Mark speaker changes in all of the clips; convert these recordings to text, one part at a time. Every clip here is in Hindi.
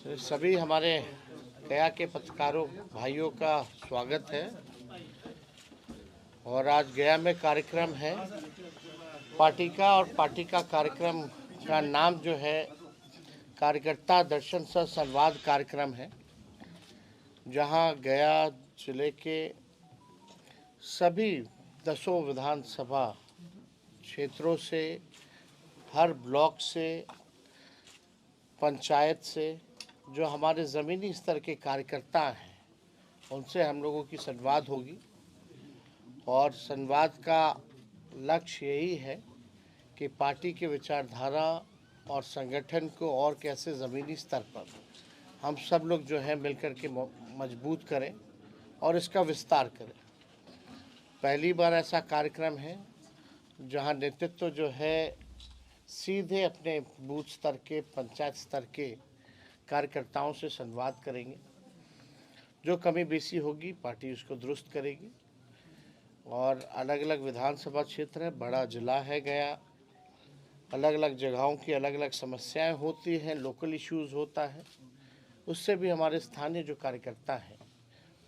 Speaker 1: सभी हमारे गया के पत्रकारों भाइयों का स्वागत है। और आज गया में कार्यक्रम है पार्टी का, और पार्टी का कार्यक्रम का नाम जो है कार्यकर्ता दर्शन सह संवाद कार्यक्रम है, जहां गया जिले के सभी 10 विधानसभा क्षेत्रों से, हर ब्लॉक से, पंचायत से जो हमारे ज़मीनी स्तर के कार्यकर्ता हैं उनसे हम लोगों की संवाद होगी। और संवाद का लक्ष्य यही है कि पार्टी के विचारधारा और संगठन को और कैसे ज़मीनी स्तर पर हम सब लोग जो है मिलकर के मजबूत करें और इसका विस्तार करें। पहली बार ऐसा कार्यक्रम है जहां नेतृत्व जो है सीधे अपने बूथ स्तर के, पंचायत स्तर के कार्यकर्ताओं से संवाद करेंगे। जो कमी बेसी होगी पार्टी उसको दुरुस्त करेगी। और अलग अलग विधानसभा क्षेत्र है, बड़ा जिला है गया, अलग अलग जगहों की अलग अलग समस्याएं होती हैं, लोकल इश्यूज़ होता है, उससे भी हमारे स्थानीय जो कार्यकर्ता हैं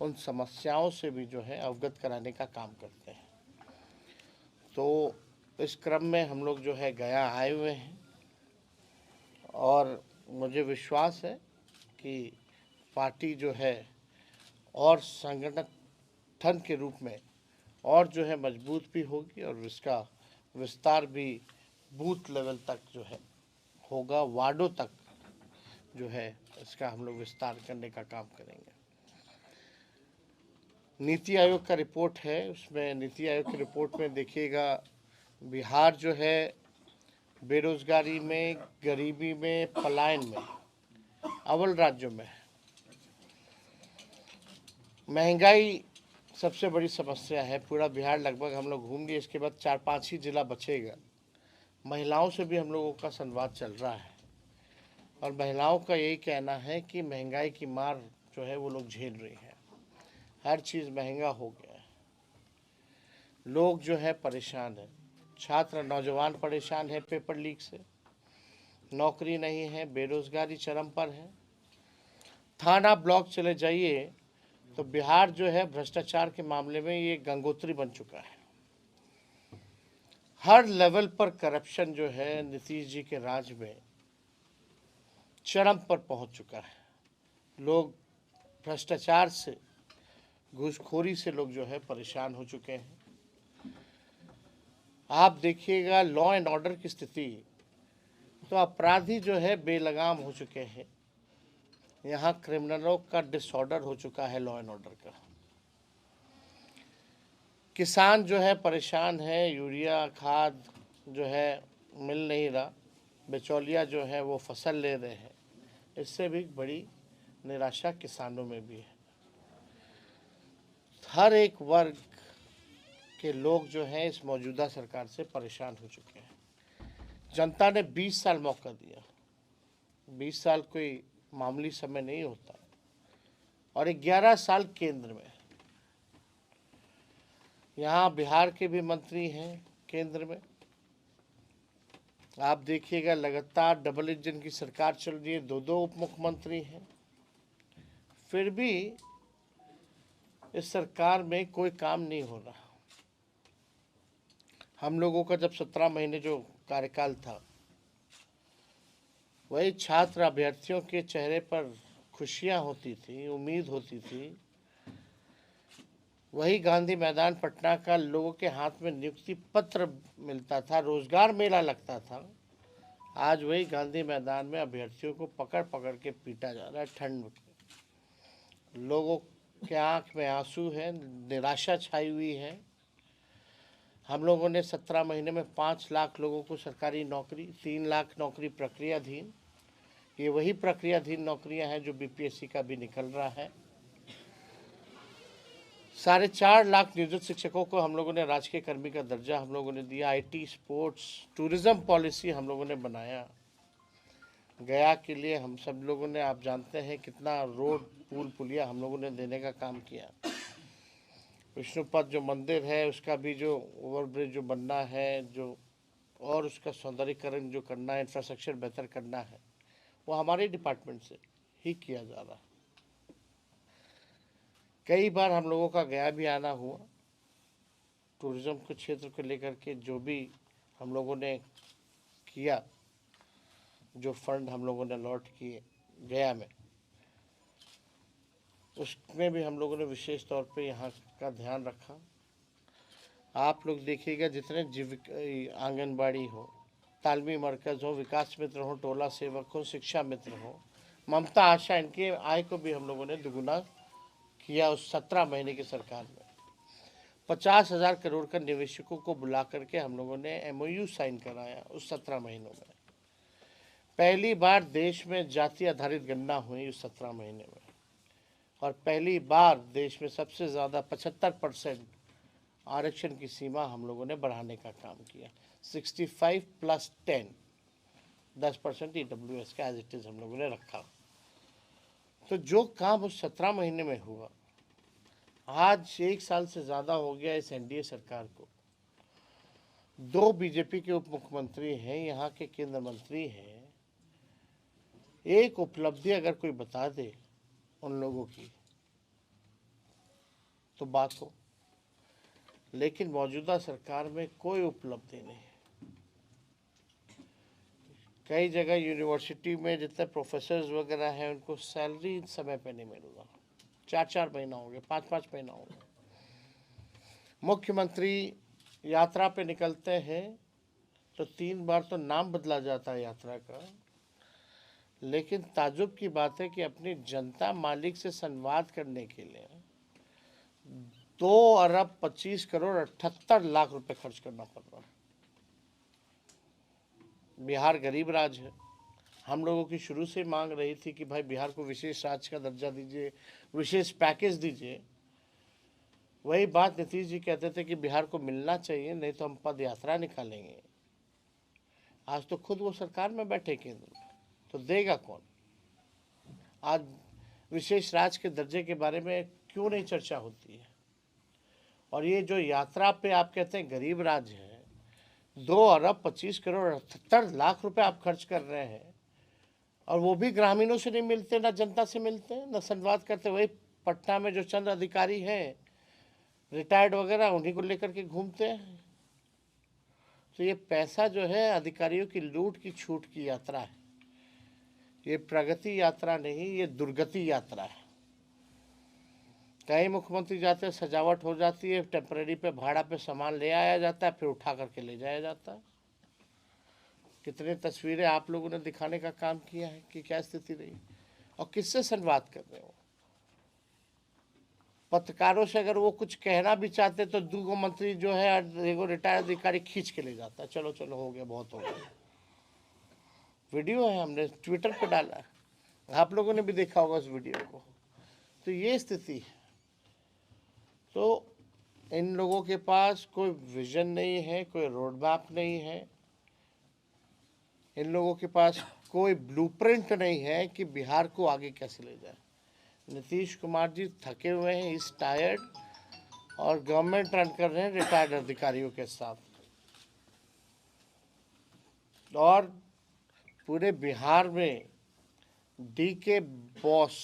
Speaker 1: उन समस्याओं से भी जो है अवगत कराने का काम करते हैं। तो इस क्रम में हम लोग जो है गया आए हुए हैं और मुझे विश्वास है कि पार्टी जो है और संगठन के रूप में और जो है मजबूत भी होगी और इसका विस्तार भी बूथ लेवल तक जो है होगा, वार्डों तक जो है इसका हम लोग विस्तार करने का काम करेंगे। नीति आयोग का रिपोर्ट है, उसमें नीति आयोग की रिपोर्ट में देखिएगा बिहार जो है बेरोजगारी में, गरीबी में, पलायन में अव्वल राज्यों में है। महंगाई सबसे बड़ी समस्या है, पूरा बिहार लगभग हम लोग घूम लिए, इसके बाद 4-5 ही जिला बचेगा। महिलाओं से भी हम लोगों का संवाद चल रहा है और महिलाओं का यही कहना है कि महंगाई की मार जो है वो लोग झेल रही है, हर चीज़ महंगा हो गया है, लोग जो है परेशान हैं, छात्र नौजवान परेशान है पेपर लीक से, नौकरी नहीं है, बेरोजगारी चरम पर है। थाना ब्लॉक चले जाइए तो बिहार जो है भ्रष्टाचार के मामले में ये गंगोत्री बन चुका है। हर लेवल पर करप्शन जो है नीतीश जी के राज में चरम पर पहुंच चुका है। लोग भ्रष्टाचार से, घूसखोरी से लोग जो है परेशान हो चुके हैं। आप देखिएगा लॉ एंड ऑर्डर की स्थिति, तो अपराधी जो है बेलगाम हो चुके हैं। यहाँ क्रिमिनलों का डिसऑर्डर हो चुका है लॉ एंड ऑर्डर का। किसान जो है परेशान है, यूरिया खाद जो है मिल नहीं रहा, बिचौलिया जो है वो फसल ले रहे हैं, इससे भी बड़ी निराशा किसानों में भी है। हर एक वर्ग के लोग जो हैं इस मौजूदा सरकार से परेशान हो चुके हैं। जनता ने 20 साल मौका दिया, 20 साल कोई मामूली समय नहीं होता, और 11 साल केंद्र में। यहाँ बिहार के भी मंत्री हैं केंद्र में, आप देखिएगा लगातार डबल इंजन की सरकार चल रही है, 2-2 उप मुख्यमंत्री हैं, फिर भी इस सरकार में कोई काम नहीं हो रहा। हम लोगों का जब 17 महीने जो कार्यकाल था, वही छात्र अभ्यर्थियों के चेहरे पर खुशियां होती थी, उम्मीद होती थी, वही गांधी मैदान पटना का लोगों के हाथ में नियुक्ति पत्र मिलता था, रोजगार मेला लगता था। आज वही गांधी मैदान में अभ्यर्थियों को पकड़ पकड़ के पीटा जा रहा है ठंड में। लोगों के आंख में आंसू है, निराशा छाई हुई है। हम लोगों ने 17 महीने में 5 लाख लोगों को सरकारी नौकरी, 3 लाख नौकरी प्रक्रियाधीन, ये वही प्रक्रियाधीन नौकरियां हैं जो बीपीएससी का भी निकल रहा है। 4.5 लाख नियोजित शिक्षकों को हम लोगों ने राजकीय कर्मी का दर्जा हम लोगों ने दिया। आईटी, स्पोर्ट्स, टूरिज्म पॉलिसी हम लोगों ने बनाया। गया के लिए हम सब लोगों ने, आप जानते हैं कितना रोड, पुल, पुलिया हम लोगों ने देने का काम किया। विष्णुपद जो मंदिर है उसका भी जो ओवरब्रिज जो बनना है, जो और उसका सौंदर्यीकरण जो करना है, इंफ्रास्ट्रक्चर बेहतर करना है, वो हमारे डिपार्टमेंट से। ही किया जा रहा है। कई बार हम लोगों का गया भी आना हुआ, टूरिज्म के क्षेत्र को लेकर के जो भी हम लोगों ने किया, जो फंड हम लोगों ने अलॉट किए गया में, उसमें भी हम लोगों ने विशेष तौर पे यहाँ का ध्यान रखा। आप लोग देखिएगा, जितने आंगनबाड़ी हो, तालमी मरकज़ हो, विकास मित्र हो, टोला सेवक हो, शिक्षा मित्र हो, ममता आशा, इनके आय को भी हम लोगों ने दुगुना किया उस 17 महीने की सरकार में। 50,000 करोड़ का निवेशकों को बुला करके हम लोगों ने MOU साइन कराया उस 17 महीनों में। पहली बार देश में जाति आधारित गणना हुई उस 17 महीने में, और पहली बार देश में सबसे ज़्यादा 75% आरक्षण की सीमा हम लोगों ने बढ़ाने का काम किया। 65 + 10% EWS का एज इट इज़ हम लोगों ने रखा। तो जो काम उस 17 महीने में हुआ, आज 1 साल से ज़्यादा हो गया इस NDA सरकार को। 2 बीजेपी के उप मुख्यमंत्री हैं, यहाँ के केंद्र मंत्री हैं। एक उपलब्धि अगर कोई बता दे उन लोगों की तो बात हो, लेकिन मौजूदा सरकार में कोई उपलब्धि नहीं है। कई जगह यूनिवर्सिटी में जितने प्रोफेसर्स वगैरह हैं, उनको सैलरी समय पे नहीं मिल रहा। 4-4 महीना हो गया, 5-5 महीना हो गया। मुख्यमंत्री यात्रा पे निकलते हैं तो 3 बार तो नाम बदला जाता है यात्रा का, लेकिन ताज्जुब की बात है कि अपनी जनता मालिक से संवाद करने के लिए 2 अरब 25 करोड़ 78 लाख रुपए खर्च करना पड़ रहा है। बिहार गरीब राज्य है। हम लोगों की शुरू से मांग रही थी कि भाई बिहार को विशेष राज्य का दर्जा दीजिए, विशेष पैकेज दीजिए। वही बात नीतीश जी कहते थे कि बिहार को मिलना चाहिए, नहीं तो हम पद यात्रा निकालेंगे। आज तो खुद वो सरकार में बैठे केंद्र में, तो देगा कौन? आज विशेष राज्य के दर्जे के बारे में क्यों नहीं चर्चा होती है? और ये जो यात्रा पे आप कहते हैं गरीब राज्य है, 2 अरब 25 करोड़ 78 लाख रुपए आप खर्च कर रहे हैं, और वो भी ग्रामीणों से नहीं मिलते, ना जनता से मिलते हैं, ना संवाद करते। वही पटना में जो चंद अधिकारी हैं रिटायर्ड वगैरह, उन्हीं को लेकर के घूमते हैं। तो ये पैसा जो है अधिकारियों की लूट की छूट की यात्रा है। ये प्रगति यात्रा नहीं, ये दुर्गति यात्रा है। कई मुख्यमंत्री जाते हैं, सजावट हो जाती है, टेम्परेरी पे भाड़ा पे सामान ले आया जाता है, फिर उठा करके ले जाया जाता है। कितनी तस्वीरें आप लोगों ने दिखाने का काम किया है कि क्या स्थिति रही, और किससे संवाद कर रहे हो? पत्रकारों से अगर वो कुछ कहना भी चाहते तो 2 मंत्री जो है, एगो रिटायर्ड अधिकारी खींच के ले जाता है, चलो चलो हो गया, बहुत हो गया। वीडियो है, हमने ट्विटर पे डाला है, आप लोगों ने भी देखा होगा उस वीडियो को। तो ये स्थिति है। तो इन लोगों के पास कोई विजन नहीं है, कोई रोड मैप नहीं है, इन लोगों के पास कोई ब्लूप्रिंट नहीं है कि बिहार को आगे कैसे ले जाए। नीतीश कुमार जी थके हुए हैं, इस टायर्ड, और गवर्नमेंट रन कर रहे हैं रिटायर्ड अधिकारियों के साथ। और पूरे बिहार में DK बॉस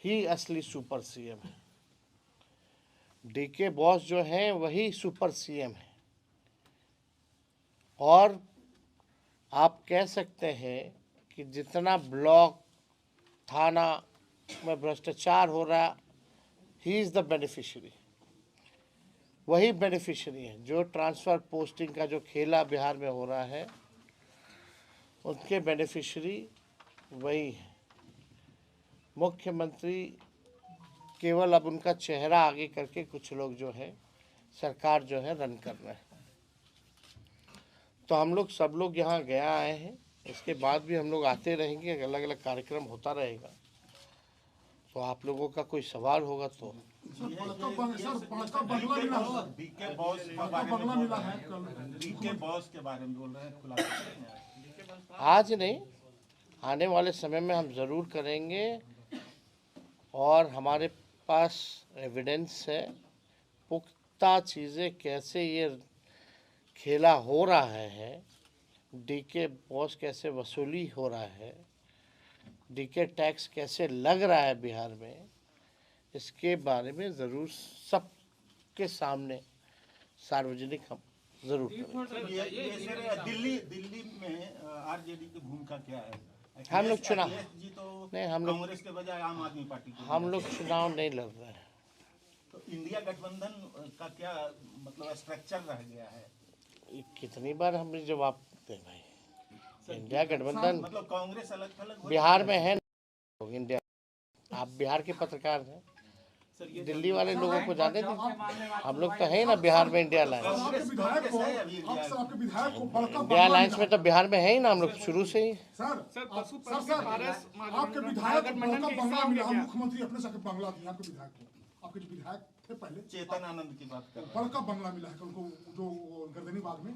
Speaker 1: ही असली सुपर CM है। DK बॉस जो है वही सुपर CM है। और आप कह सकते हैं कि जितना ब्लॉक थाना में भ्रष्टाचार हो रहा, ही इज़ द बेनिफिशियरी। वही बेनिफिशियरी है। जो ट्रांसफ़र पोस्टिंग का जो खेला बिहार में हो रहा है, उनके बेनिफिशियरी वही है। मुख्यमंत्री केवल अब उनका चेहरा आगे करके कुछ लोग जो है सरकार जो है रन कर रहे हैं। तो हम लोग सब लोग यहाँ गया आए हैं, इसके बाद भी हम लोग आते रहेंगे, अलग अलग कार्यक्रम होता रहेगा। तो आप लोगों का कोई सवाल होगा तो। आज नहीं, आने वाले समय में हम ज़रूर करेंगे, और हमारे पास एविडेंस है, पुख्ता चीज़ें कैसे ये खेला हो रहा है, DK बॉस कैसे वसूली हो रहा है, डीके टैक्स कैसे लग रहा है बिहार में, इसके बारे में ज़रूर सबके सामने सार्वजनिक हम जरूर करेंगे।
Speaker 2: ये दिल्ली में आरजेडी की भूमिका क्या है?
Speaker 1: हम लोग चुनाव
Speaker 2: जी तो
Speaker 1: नहीं, हम लोग
Speaker 2: कांग्रेस के बजाय आम आदमी पार्टी को
Speaker 1: हम लोग चुनाव नहीं लड़ रहे हैं।
Speaker 2: तो इंडिया गठबंधन का क्या मतलब स्ट्रक्चर रह गया है?
Speaker 1: कितनी बार हमने जवाब दे भाई, इंडिया गठबंधन
Speaker 2: मतलब कांग्रेस अलग थलग
Speaker 1: बिहार में है इंडिया। आप बिहार के पत्रकार हैं, दिल्ली वाले लोगों को जाने दीजिए, हम लोग तो है ना बिहार में इंडिया अलायंस। इंडिया अलायंस में तो बिहार में है ही ना हम लोग शुरू से ही।
Speaker 3: आपके विधायक मुख्यमंत्री अपने से बंगला दिया, आपके विधायक को, आपके जो विधायक थे पहले
Speaker 2: चेतन आनंद की बात कर रहे हैं,
Speaker 3: बड़का बंगला मिला है उनको, जो गर्दनी बाग में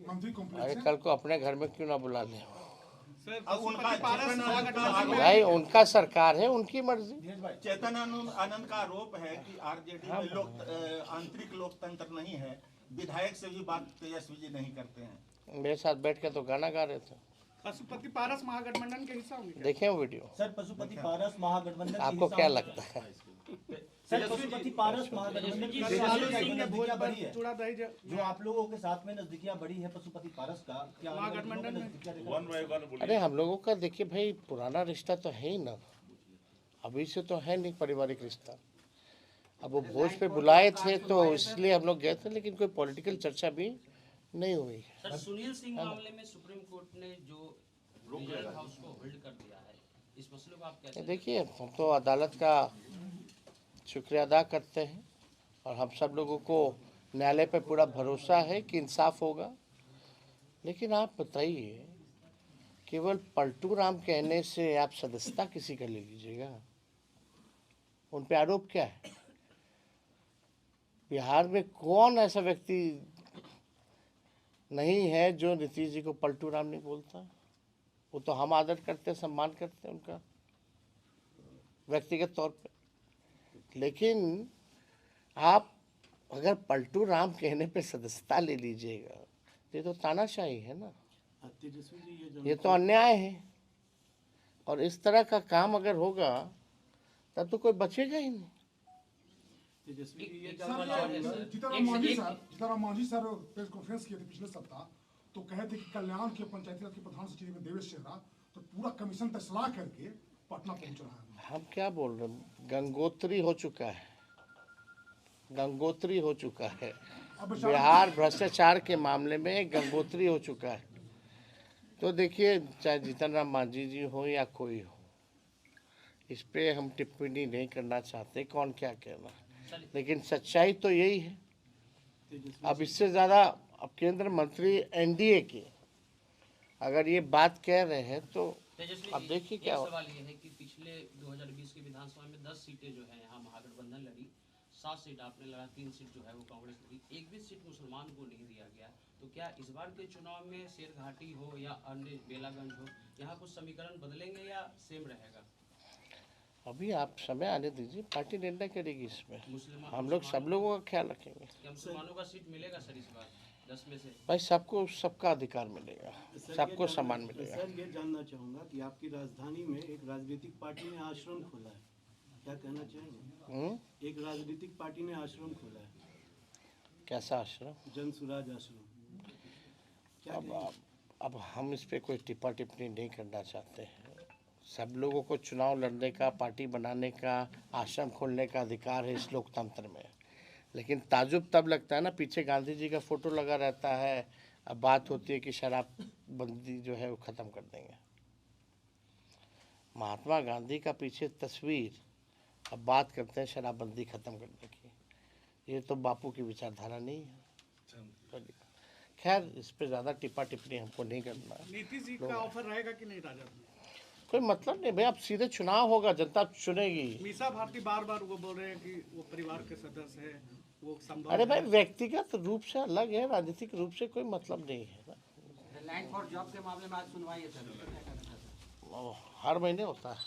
Speaker 3: मंत्री कॉम्प्लेक्स
Speaker 1: अरे
Speaker 3: है।
Speaker 1: कल को अपने घर में क्यों ना बुला लें
Speaker 2: अब उनका
Speaker 1: भाई, उनका सरकार है, उनकी मर्जी।
Speaker 2: चेतन आनंद का आरोप है कि आरजेडी में आंतरिक लोकतंत्र नहीं है, विधायक से भी बात तेजस्वी जी नहीं करते हैं।
Speaker 1: मेरे साथ बैठ के तो गाना गा रहे थे।
Speaker 4: पशुपति पारस महागठबंधन के हिस्सा होंगे?
Speaker 1: देखें वो वीडियो।
Speaker 5: सर, पशुपति पारस महागठबंधन
Speaker 1: आपको क्या लगता है?
Speaker 5: सर, पशुपति पारस महागठबंधन की नजदीकियां बढ़ी है, जो आप लोगों के साथ में नजदीकियां बढ़ी है पशुपति पारस का, क्या
Speaker 4: महागठबंधन में?
Speaker 1: अरे हम लोगों का देखिए भाई, पुराना रिश्ता तो है ही ना, अभी से तो है नहीं पारिवारिक रिश्ता। अब वो भोज पे बुलाए थे तो इसलिए हम लोग गए थे, लेकिन कोई पॉलिटिकल चर्चा भी नहीं हुई।
Speaker 6: सर, सुनील सिंह मामले में सुप्रीम कोर्ट ने जो रिजर्व हाउस को होल्ड कर दिया है, इस मसले को आप कैसे?
Speaker 1: देखिए, हम तो अदालत का शुक्रिया अदा करते हैं और हम सब लोगों को न्यायालय पे पूरा भरोसा है कि इंसाफ होगा। लेकिन आप बताइए, केवल पलटू राम कहने से आप सदस्यता किसी का ले लीजिएगा? उन पे आरोप क्या है? बिहार में कौन ऐसा व्यक्ति नहीं है जो नीतीश जी को पलटू राम नहीं बोलता? वो तो हम आदर करते हैं, सम्मान करते हैं उनका व्यक्तिगत तौर पे। लेकिन आप अगर पलटू राम कहने पे सदस्यता ले लीजिएगा, ये तो तानाशाही है ना, ये तो अन्याय है। और इस तरह का काम अगर होगा तब तो कोई बचेगा ही नहीं।
Speaker 3: Jitan Ram Manjhi sir press conference किए थे पिछले सप्ताह, तो कहे थे कि कल्याण के पंचायती राज के प्रधान सचिव में देवेश चेहरा तो पूरा कमीशन तक सलाह करके पटना पहुंच रहा है।
Speaker 1: हम क्या बोल रहे हैं, गंगोत्री हो चुका है, गंगोत्री हो चुका है बिहार भ्रष्टाचार के मामले में, गंगोत्री हो चुका है। तो देखिए, चाहे जीतनराम मांझी जी हो या कोई हो, इस पे हम टिप्पणी नहीं करना चाहते कौन क्या कहना, लेकिन सच्चाई तो यही है। अब इससे ज़्यादा अब केंद्र मंत्री एनडीए के अगर ये बात कह रहे हैं तो अब देखिए क्या हो।
Speaker 6: सवाल ये है कि पिछले 2020 के विधानसभा में 10 सीटें जो है यहाँ महागठबंधन लड़ी, 7 सीट आपने लड़ा, 3 सीट जो है वो कांग्रेस लड़ी, एक भी सीट मुसलमान को नहीं दिया गया। तो क्या इस बार के चुनाव में शेरघाटी हो या अन्य बेलागंज हो, यहाँ कुछ समीकरण बदलेंगे या सेम रहेगा?
Speaker 1: अभी आप समय आने दीजिए, पार्टी निर्णय करेगी इसमें, हम लोग सब लोगों का ख्याल रखेंगे।
Speaker 6: मुसलमानों का सीट मिलेगा सर इस बार 10 में से?
Speaker 1: भाई, सबको सबका अधिकार मिलेगा, सबको सम्मान मिलेगा।
Speaker 7: सर, ये जानना चाहूँगा कि आपकी राजधानी में एक राजनीतिक पार्टी ने आश्रम खोला है, क्या कहना चाहेंगे? एक राजनीतिक पार्टी ने आश्रम खोला है।
Speaker 1: कैसा आश्रम?
Speaker 7: जन सुराज आश्रम।
Speaker 1: अब हम इस पे कोई टिप्पा टिप्पणी नहीं करना चाहते हैं। सब लोगों को चुनाव लड़ने का, पार्टी बनाने का, आश्रम खोलने का अधिकार है इस लोकतंत्र में। लेकिन ताजुब तब लगता है ना, पीछे गांधी जी का फोटो लगा रहता है, अब बात होती है कि शराबबंदी जो है वो ख़त्म कर देंगे। महात्मा गांधी का पीछे तस्वीर, अब बात करते हैं शराबबंदी ख़त्म करने की। ये तो बापू की विचारधारा नहीं है। खैर, इस पे ज़्यादा टिप्पा टिप्पणी हमको नहीं करना।
Speaker 4: नीतीश जी का ऑफर रहेगा कि नहीं राजद में?
Speaker 1: कोई मतलब नहीं भाई, अब सीधे चुनाव होगा, जनता चुनेगी।
Speaker 4: मीसा भारती बार बार वो बोल रहे हैं कि वो परिवार के सदस्य है, वो संभव।
Speaker 1: अरे भाई, व्यक्तिगत रूप से अलग है, राजनीतिक रूप से कोई मतलब नहीं है ना।
Speaker 8: लैंड फॉर जॉब के मामले में आज सुनवाई है सर,
Speaker 1: हर महीने होता है।